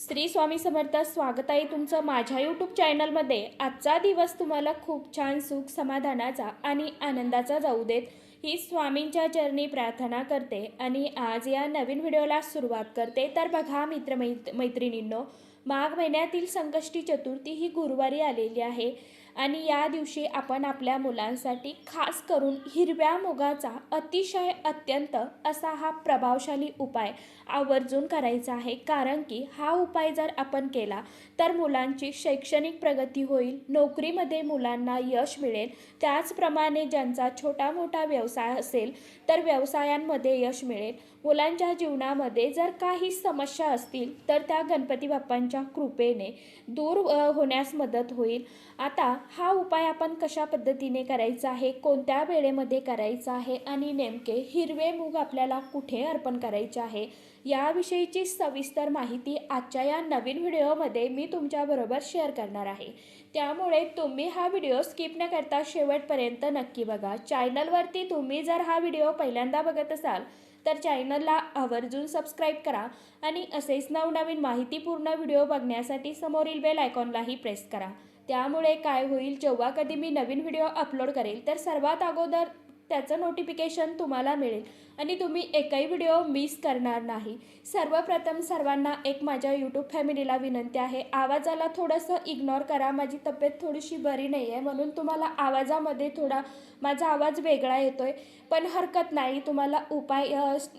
श्री स्वामी समर्थ. स्वागत आहे तुमचं माझ्या यूट्यूब चॅनलमध्ये. आजचा दिवस तुम्हाला खूप छान सुख समाधानाचा आणि आनंदाचा जाऊ देत ही स्वामींच्या चरणी प्रार्थना करते आणि आज या नवीन व्हिडिओला सुरुवात करते. तर बघा मैत्रिणींनो, माघ महिन्यातील संकष्टी चतुर्थी ही गुरुवारी आलेली आहे आणि या दिवशी आपण आपल्या मुलांसाठी खास करून हिरव्या मुगाचा अतिशय अत्यंत असा हा प्रभावशाली उपाय आवर्जून करायचा आहे. कारण की हा उपाय जर आपण केला तर मुलांची शैक्षणिक प्रगती होईल, नोकरीमध्ये मुलांना यश मिळेल, त्याचप्रमाणे ज्यांचा छोटा मोठा व्यवसाय असेल तर व्यवसायांमध्ये यश मिळेल. मुलांच्या जीवनामध्ये जर काही समस्या असतील तर त्या गणपती बाप्पांच्या कृपेने दूर होण्यास मदत होईल. आता हा उपाय आपण कशा पद्धतीने करायचा आहे, कोणत्या वेळेमध्ये करायचा आहे आणि नेमके हिरवे मूग आपल्याला कुठे अर्पण करायचे आहे याविषयीची सविस्तर माहिती आजच्या या नवीन व्हिडिओमध्ये मी तुमच्याबरोबर शेअर करणार आहे. त्यामुळे तुम्ही हा व्हिडिओ स्किप न करता शेवटपर्यंत नक्की बघा. चॅनलवरती तुम्ही जर हा व्हिडिओ पहिल्यांदा बघत असाल तर चॅनलला आवर्जून सबस्क्राईब करा आणि असेच नवनवीन माहितीपूर्ण व्हिडिओ बघण्यासाठी समोरील बेल आयकॉनलाही प्रेस करा. त्यामुळे काय होईल, जेव्हा कधी मी नवीन व्हिडिओ अपलोड करेल तर सर्वात अगोदर त्याचं नोटिफिकेशन तुम्हाला मिळेल आणि तुम्ही एकही व्हिडिओ मिस करणार नाही. सर्वप्रथम सर्वांना एक माझ्या यूट्यूब फॅमिलीला विनंती आहे, आवाजाला थोडंसं इग्नोर करा. माझी तब्येत थोडीशी बरी नाही आहे म्हणून तुम्हाला आवाजामध्ये थोडा माझा आवाज वेगळा येतोय, पण हरकत नाही, तुम्हाला उपाय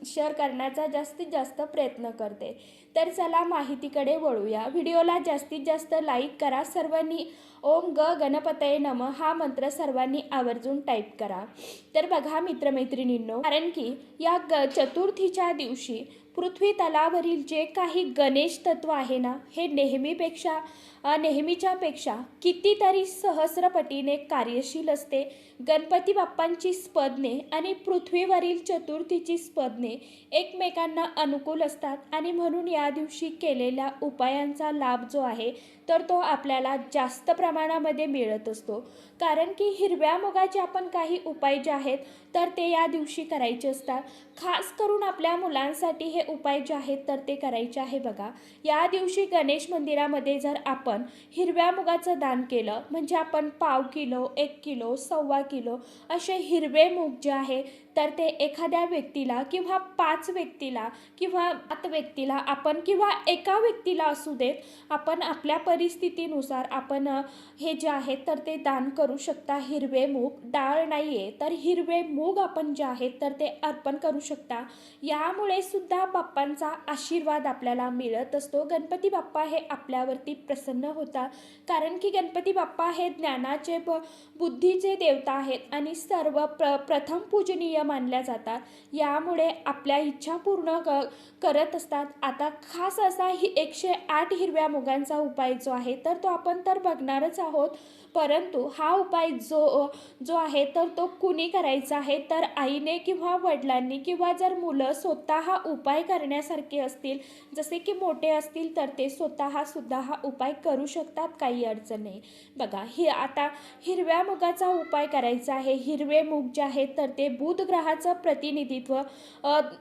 शेअर करण्याचा जास्तीत जास्त प्रयत्न करते. तर चला माहितीकडे वळूया. व्हिडिओला जास्तीत जास्त लाईक करा. सर्वांनी ओम गणपतये नमः हा मंत्र सर्वांनी आवर्जून टाईप करा. तर बघा मित्रमैत्रिणींनो, कारण की या चतुर्थीच्या दिवशी पृथ्वी तलावरील जे काही गणेश तत्व आहे ना, हे नेहमीच्यापेक्षा कितीतरी सहस्रपटीने कार्यशील असते. गणपती बाप्पांची स्पदने आणि पृथ्वीवरील चतुर्थीची स्पदने एकमेकांना अनुकूल असतात आणि म्हणून या दिवशी केलेल्या उपायांचा लाभ जो आहे तर तो आपल्याला जास्त प्रमाणामध्ये मिळत असतो. कारण की हिरव्या मुगाचे आपण काही उपाय जे आहेत तर ते या दिवशी करायचे असतात. खास करून आपल्या मुलांसाठी हे उपाय जे आहेत तर ते करायचे आहे. बघा, या दिवशी गणेश मंदिरामध्ये जर आपण हिरव्या मुगाचं दान केलं म्हणजे आपण पाव किलो, 1 किलो, 1.25 किलो असे हिरवे मूग जे आहे तर ते एखाद्या व्यक्तीला किंवा 5 व्यक्तीला किंवा 7 व्यक्तीला आपण किंवा एका व्यक्तीला असू देत, आपण आपल्या परिस्थितीनुसार आपण हे जे आहेत तर ते दान करू शकता. हिरवे मूग, डाळ नाही आहे तर हिरवे मूग आपण जे आहेत तर ते अर्पण करू शकता. यामुळे सुद्धा बाप्पांचा आशीर्वाद आपल्याला मिळत असतो. गणपती बाप्पा हे आपल्यावरती प्रसन्न होतात. कारण की गणपती बाप्पा हे ज्ञानाचे बुद्धीचे देवता आहेत आणि प्रथम पूजनीय मानल्या जातात. यामुळे आपल्या इच्छा पूर्ण करत असतात. आता खास असा 108 हिरव्या मुगांचा उपाय जो आहे तर तो आपण तर बघणारच आहोत. परंतु हा उपाय जो आहे तर तो कुणी करायचा आहे तर आईने किंवा वडिलांनी, किंवा जर मुलं स्वतः हा उपाय करण्यासारखे असतील, जसे की मोठे असतील तर ते स्वतः सुद्धा हा उपाय करू शकतात, काही अडचण नाही. बघा, आता हिरव्या मुगाचा उपाय करायचा आहे. हिरवे मूग जे आहेत तर ते बुध ग्रहाचं प्रतिनिधित्व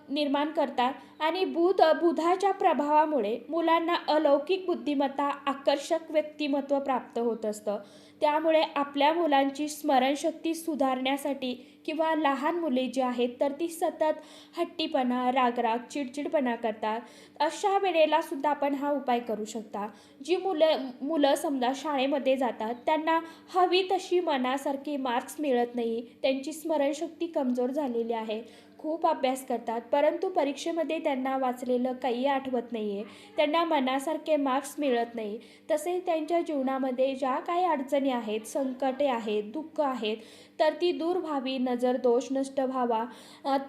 निर्माण करतात आणि बुधाच्या प्रभावामुळे मुलांना अलौकिक बुद्धिमत्ता, आकर्षक व्यक्तिमत्व प्राप्त होत असतं. त्यामुळे आपल्या मुलांची स्मरणशक्ती सुधारण्यासाठी किंवा लहान मुले जी आहेत तर ती सतत हट्टीपणा, रागराग, चिडचिडपणा करतात, अशा वेळेला सुद्धा आपण हा उपाय करू शकता. जी मुलं समजा शाळेमध्ये जातात, त्यांना हवी तशी मनासारखी मार्क्स मिळत नाही, त्यांची स्मरणशक्ती कमजोर झालेली आहे, खूप अभ्यास करतात परंतु परीक्षेमध्ये त्यांना वाचलेलं काही आठवत नाही आहे, त्यांना मनासारखे मार्क्स मिळत नाही, तसेच त्यांच्या जीवनामध्ये ज्या काही अडचणी आहेत, संकटे आहेत, दुःख आहेत तर ती दूर व्हावी, नजर दोष नष्ट व्हावा,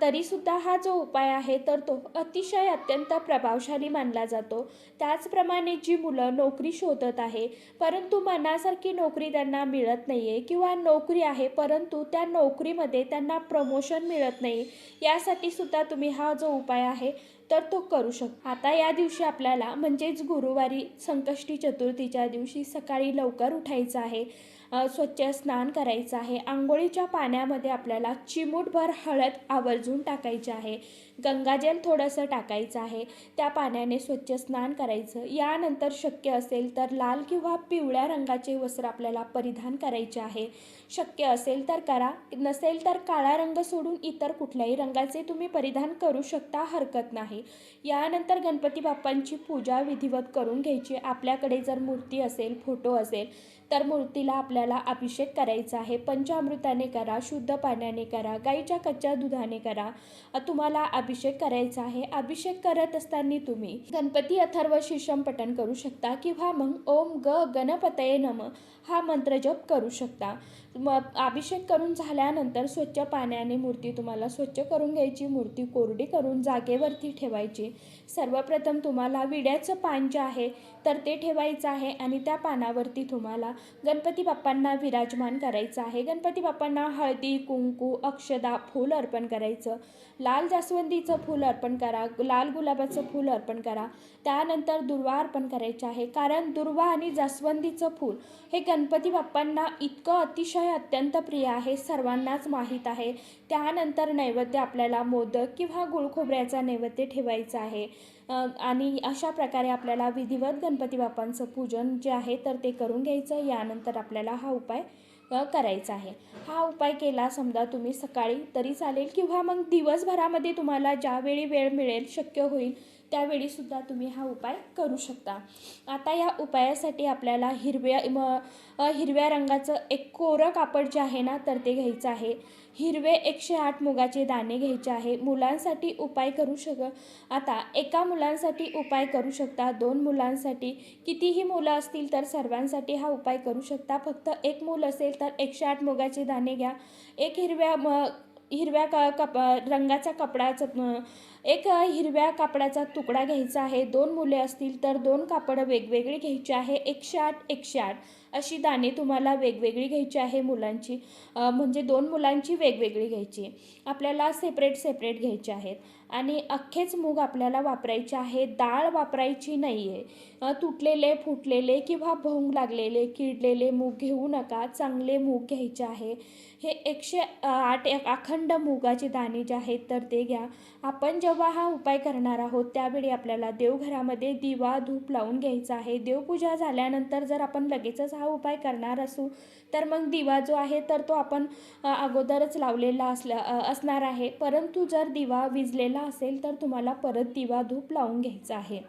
तरीसुद्धा हा जो उपाय आहे तर तो अतिशय अत्यंत प्रभावशाली मानला जातो. त्याचप्रमाणे जी मुलं नोकरी शोधत आहे परंतु मनासारखी नोकरी त्यांना मिळत नाही आहे, किंवा नोकरी आहे परंतु त्या नोकरीमध्ये त्यांना प्रमोशन मिळत नाही, यासाठी सुद्धा तुम्ही हा जो उपाय आहे तर तो करू शकता. आता या दिवशी आपल्याला म्हणजेच गुरुवारी संकष्टी चतुर्थीच्या दिवशी सकाळी लवकर उठायचं आहे स्वच्छ स्नान करायचं आहे. अंघोळीच्या पाण्यामध्ये आपल्याला चिमूटभर हळद आवर्जून टाकायची आहे. गंगाजल थोडंसं टाकायचं आहे. त्या पाण्याने स्वच्छ स्नान करायचं. यानंतर शक्य असेल तर लाल किंवा पिवळ्या रंगाचे वस्त्र आपल्याला परिधान करायचे आहे. शक्य असेल तर करा, नसेल तर काळा रंग सोडून इतर कुठल्याही रंगाचे तुम्ही परिधान करू शकता, हरकत नाही. यानंतर गणपती बाप्पांची पूजा विधिवत करून घ्यायची. आपल्याकडे जर मूर्ती असेल, फोटो असेल तर मूर्तीला आपल्याला अभिषेक करायचा आहे. पंचामृताने करा, शुद्ध पाण्याने करा, गाईच्या कच्च्या दुधाने करा. तुम्हाला अभिषेक करायचा आहे. अभिषेक करत असताना तुम्ही गणपती अथर्व शीर्षम पठण करू शकता किंवा मग ओम गणपतये नमः हा मंत्र जप करू शकता. मग अभिषेक करून झाल्यानंतर स्वच्छ पाण्याने मूर्ती तुम्हाला स्वच्छ करून घ्यायची. मूर्ती कोरडी करून जागेवरती ठेवायची. सर्वप्रथम तुम्हाला विड्याचं पान जे आहे तर ते ठेवायचं आहे आणि त्या पानावरती तुम्हाला गणपती बाप्पांना विराजमान करायचं आहे. गणपती बाप्पांना हळदी, कुंकू, अक्षदा, फूल अर्पण करायचं. लाल जास्वंदीचं फूल अर्पण करा, लाल गुलाबाचं फूल अर्पण करा. त्यानंतर दुर्वा अर्पण करायचं आहे. कारण दुर्वा आणि जास्वंदीचं फूल हे गणपती बाप्पांना इतकं अतिशय अत्यंत प्रिय आहे, सर्वांनाच माहीत आहे. त्यानंतर नैवेद्य आपल्याला मोदक किंवा गुळखोबऱ्याचा नैवेद्य ठेवायचा आहे. आणि अशा प्रकारे आपल्याला विधिवत गणपती बाप्पांचं पूजन जे आहे तर ते करून घ्यायचं. यानंतर आपल्याला हा उपाय करायचा आहे. हा उपाय केला समजा तुम्ही सकाळी तरी चालेल किंवा मग दिवसभरामध्ये तुम्हाला ज्यावेळी वेळ मिळेल, शक्य होईल त्यावेळीसुद्धा तुम्ही हा उपाय करू शकता. आता या उपायासाठी आपल्याला हिरव्या रंगाचं एक कोरं कापड जे आहे ना तर ते घ्यायचं आहे. हिरवे 108 मुगाचे दाणे घ्यायचे आहे. मुलांसाठी उपाय करू आता एका मुलांसाठी उपाय करू शकता, 2 मुलांसाठी, कितीही मुलं असतील तर सर्वांसाठी हा उपाय करू शकता. फक्त एक मूल असेल तर 108 मुगाचे दाणे घ्या. एक रंगाचा हिरव्या कापडाचा तुकडा घ्यायचा आहे. 2 मुले असतील तर 2 कापडं वेगवेगळी घ्यायची आहे. 108 अशी दाणे तुम्हाला वेगवेगळी घ्यायची आहे मुलांची, म्हणजे 2 मुलांची वेगवेगळी घ्यायची. आपल्याला सेपरेट घ्यायचे आहेत. आणि अख्खेच मूग आपल्याला वापरायचे आहे, डाळ वापरायची नाही आहे. तुटलेले, फुटलेले किंवा भोंग लागलेले, किडलेले मूग घेऊ नका. चांगले मूग घ्यायचे आहे. हे 108 अखंड मुगाचे दाणे जे आहेत तर ते घ्या. आपण जेव्हा हा उपाय करणार आहोत त्यावेळी आपल्याला देवघरामध्ये दिवा धूप लावून घ्यायचा आहे. देवपूजा झाल्यानंतर जर आपण लगेचच हा उपाय करणार असू तर मग दिवा जो आहे तर तो आपण अगोदरच लावलेला असणार आहे. परंतु जर दिवा विझलेला असेल तर तुम्हाला परत दिवा धूप लावून घ्यायचा आहे.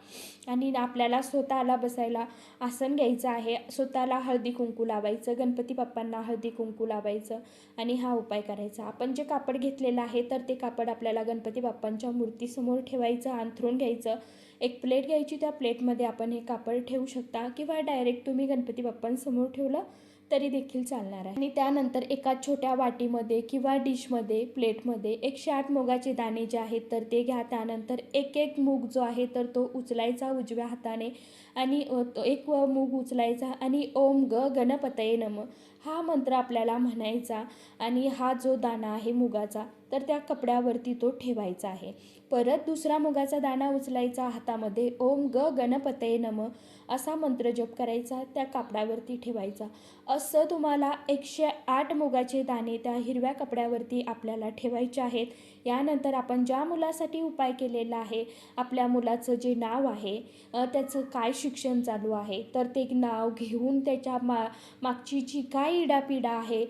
आणि आपल्याला स्वतःला बसायला आसन घ्यायचं आहे. स्वतःला हळदी कुंकू लावायचं, गणपती बाप्पांना हळदी कुंकू लावायचं आणि हा उपाय करायचा. आपण जे कापड घेतलेलं आहे तर ते कापड आपल्याला गणपती बाप्पांच्या मूर्तीसमोर ठेवायचं, अंथरून घ्यायचं. एक प्लेट घ्यायची, त्या प्लेटमध्ये आपण हे कापड ठेवू शकता किंवा डायरेक्ट तुम्ही गणपती बाप्पांसमोर ठेवलं तरी देखील चालणार आहे. आणि त्यानंतर एका छोट्या वाटीमध्ये किंवा डिशमध्ये, प्लेटमध्ये 108 मुगाचे दाणे जे आहेत तर ते घ्या. त्यानंतर एक मूग जो आहे तर तो उचलायचा उजव्या हाताने आणि एक मूग उचलायचा आणि ओम गणपतये नमः हा मंत्र आपल्याला म्हणायचा. आणि हा जो दाणा आहे मुगाचा तर त्या कपड्यावरती तो ठेवायचा आहे. परत दुसरा मुगाचा दाणा उचलायचा हातामध्ये, ओम गणपतये नमः असा मंत्र जप करायचा, त्या कापडावरती ठेवायचा. असं तुम्हाला 108 मुगाचे दाणे त्या हिरव्या कपड्यावरती आपल्याला ठेवायचे आहेत. यानंतर आपण ज्या मुलासाठी उपाय केलेला आहे, आपल्या मुलाचं जे नाव आहे, त्याचं काय शिक्षण चालू आहे तर ते नाव घेऊन त्याच्या मागची जी काय इडापिडा आहे,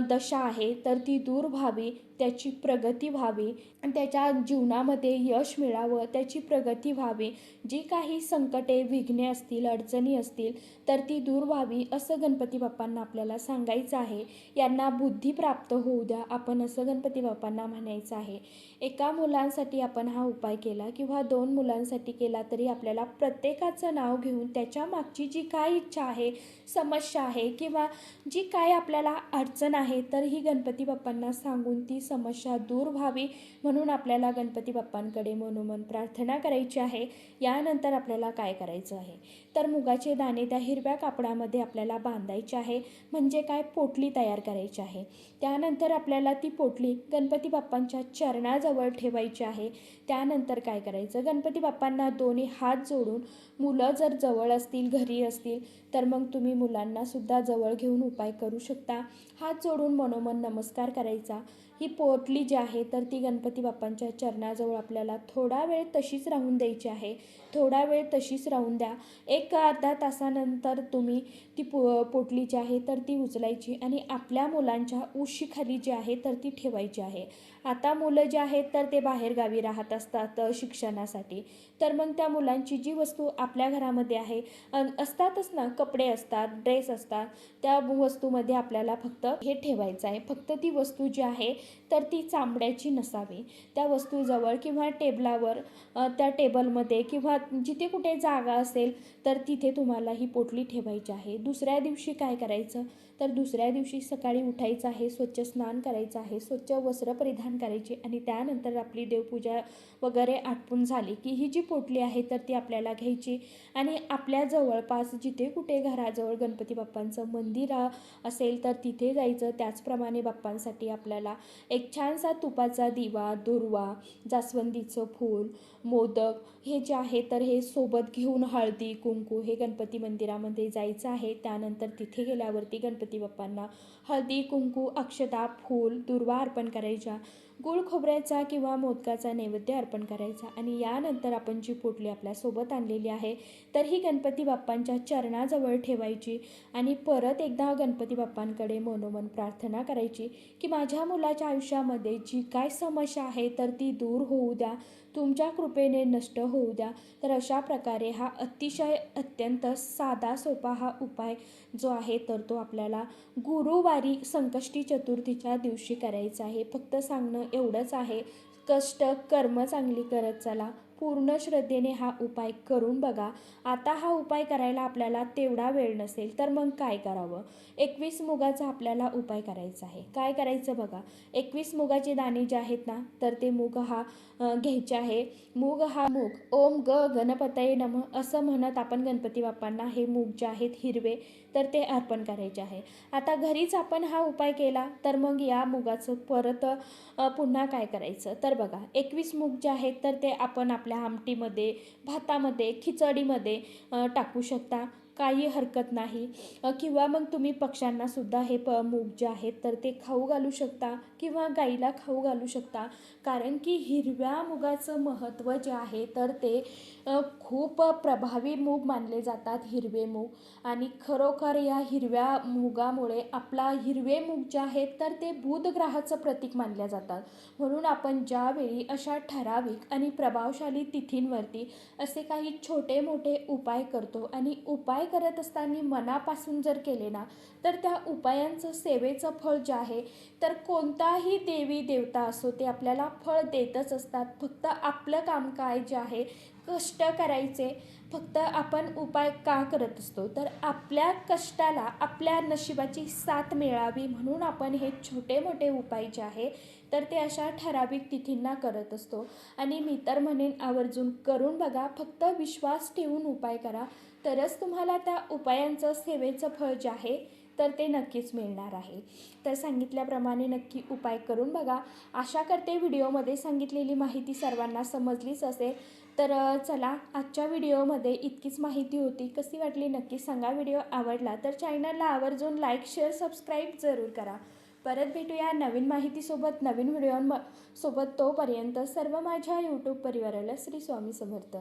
दशा आहे तर ती दूर व्हावी, त्याची प्रगती व्हावी आणि त्याच्या जीवनामध्ये यश मिळावं, त्याची प्रगती व्हावी. जी काही संकटे, विघ्ने असतील, अडचणी असतील तर ती दूर व्हावी असं गणपती बाप्पांना आपल्याला सांगायचं आहे. यांना बुद्धी प्राप्त होऊ द्या, आपण असं गणपती बाप्पांना म्हणायचं आहे. एका मुलांसाठी आपण हा उपाय केला किंवा 2 मुलांसाठी केला तरी आपल्याला प्रत्येकाचं नाव घेऊन त्याच्या मागची जी काय इच्छा आहे, समस्या आहे किंवा जी काय आपल्याला अडचण आहे तर ही गणपती बाप्पांना सांगून ती समस्या दूर व्हावी म्हणून आपल्याला गणपती बाप्पांकडे मनोमन प्रार्थना करायची आहे. यानंतर आपल्याला काय करायचं आहे, तर मुगाचे दाणे त्या हिरव्या कापडामध्ये आपल्याला बांधायचे आहे. म्हणजे काय, पोटली तयार करायची आहे. त्यानंतर आपल्याला ती पोटली गणपती बाप्पांच्या चरणाजवळ ठेवायची आहे. त्यानंतर काय करायचं, गणपती बाप्पांना दोन्ही हात जोडून, मुलं जर जवळ असतील, घरी असतील, तर मग तुम्ही मुलांना सुद्धा जवळ घेऊन उपाय करू शकता. हात जोडून मनोमन नमस्कार करायचा. ही पोटली जी आहे तर ती गणपती बाप्पांच्या चरणाजवळ आपल्याला थोडा वेळ तशीच राहून द्यायची आहे. थोडा वेळ तशीच राहून द्या. एक अर्धा तासानंतर तुम्ही ती पोटली जी आहे तर ती उचलायची आणि आपल्या मुलांच्या उशीखाली जी आहे तर ती ठेवायची आहे. आता मुलं जे आहेत तर ते बाहेरगावी राहत असतात शिक्षणासाठी, तर मग त्या मुलांची जी वस्तू आपल्या घरामध्ये आहे असतातच ना, कपडे असतात, ड्रेस असतात, त्या वस्तूमध्ये आपल्याला फक्त हे ठेवायचं आहे. फक्त ती वस्तू जी आहे तर ती चामड्याची नसावी. त्या वस्तूजवळ किंवा टेबलावर, त्या टेबलमध्ये किंवा जिथे कुठे जागा असेल तर तिथे तुम्हाला ही पोटली ठेवायची आहे. दुसऱ्या दिवशी काय करायचं, तर दुसऱ्या दिवशी सकाळी उठायचं आहे, स्वच्छ स्नान करायचं आहे, स्वच्छ वस्त्र परिधान करायचे आणि त्यानंतर आपली देवपूजा वगैरे आटपून झाली की ही जी पोटली आहे तर ती आपल्याला घ्यायची आणि आपल्या जवळपास जिथे कुठे घराजवळ गणपती बाप्पांचं मंदिर असेल तर तिथे जायचं. त्याचप्रमाणे बाप्पांसाठी आपल्याला एक छानसा तुपाचा दिवा, दुर्वा, जास्वंदीचं फूल, मोदक हे जे आहे तर हे सोबत घेऊन हळदी कुंकू हे गणपती मंदिरामध्ये जायचं आहे. त्यानंतर तिथे गेल्यावरती गणपती बाप्पांना हळदी कुंकू, अक्षता, फूल, दुर्वा अर्पण करायच्या. गुळ खोबऱ्याचा किंवा मोदकाचा नैवेद्य अर्पण करायचा आणि यानंतर आपण जी पोटली आपल्यासोबत आणलेली आहे तर ही गणपती बाप्पांच्या चरणाजवळ ठेवायची आणि परत एकदा गणपती बाप्पांकडे मनोमन प्रार्थना करायची की माझ्या मुलाच्या आयुष्यामध्ये जी काय समस्या आहे तर ती दूर होऊ द्या, तुमच्या कृपेने नष्ट होऊ द्या. तर अशा प्रकारे हा अतिशय अत्यंत साधा सोपा हा उपाय जो आहे तर तो आपल्याला गुरुवारी संकष्टी चतुर्थीच्या दिवशी करायचा आहे. फक्त सांगणं एवढंच आहे, कष्ट कर्म चांगली करत चला. पूर्ण श्रद्धेने हा उपाय करून बघा. आता हा उपाय करायला आपल्याला तेवढा वेळ नसेल तर मग काय करावं, 21 मुगाचा आपल्याला उपाय करायचा आहे. काय करायचं बघा, 21 मुगाचे दाणे जे आहेत ना तर ते मूग हा घ्यायचे आहे. मूग ओम ग गणपतये नमः असं म्हणत आपण गणपती बाप्पांना हे मूग जे आहेत हिरवे तर ते अर्पण करायचे आहे. आता घरीच आपण हा उपाय केला तर मग या मुगाचं परत पुन्हा काय करायचं, तर बघा 21 मूग जे आहेत तर ते आपण आपल्या आमटीमध्ये, भातामध्ये, खिचडीमध्ये टाकू शकता, काही हरकत नाही. किंवा मग तुम्ही पक्ष्यांनासुद्धा हे मूग जे आहेत तर ते खाऊ घालू शकता किंवा गाईला खाऊ घालू शकता. कारण की हिरव्या मुगाचं महत्त्व जे आहे तर ते खूप प्रभावी मूग मानले जातात, हिरवे मूग. आणि खरोखर या हिरव्या मुगामुळे आपला हिरवे मूग जे आहेत तर ते बुध ग्रहाचं प्रतीक मानल्या जातात. म्हणून आपण ज्यावेळी अशा ठराविक आणि प्रभावशाली तिथींवरती असे काही छोटे मोठे उपाय करतो आणि उपाय करत असताना मनापासून जर केले ना तर त्या उपायांचं सेवेचं फळ जे आहे तर कोणताही देवी देवता असो ते आपल्याला फळ देतच असतात. फक्त आपलं काम काय जे आहे, कष्ट करायचे. फक्त आपण उपाय का करत असतो, तर आपल्या कष्टाला आपल्या नशिबाची साथ मिळावी म्हणून आपण हे छोटे मोठे उपाय जे आहे तर ते अशा ठराविक तिथींना करत असतो. आणि मी तर म्हणेन आवर्जून करून बघा. फक्त विश्वास ठेवून उपाय करा, तरच तुम्हाला त्या उपायांचं सेवेचं फळ जे आहे तर ते नक्कीच मिळणार आहे. तर सांगितल्याप्रमाणे नक्की उपाय करून बघा. आशा करते व्हिडिओमध्ये सांगितलेली माहिती सर्वांना समजलीच असेल. तर चला, आजच्या व्हिडिओमध्ये इतकीच माहिती होती. कशी वाटली नक्की सांगा. व्हिडिओ आवडला तर चॅनलला आवर्जून लाईक, शेअर, सबस्क्राईब जरूर करा. परत भेटूया नवीन माहितीसोबत, नवीन व्हिडिओसोबत. तोपर्यंत सर्व माझ्या यूट्यूब परिवाराला श्री स्वामी समर्थ.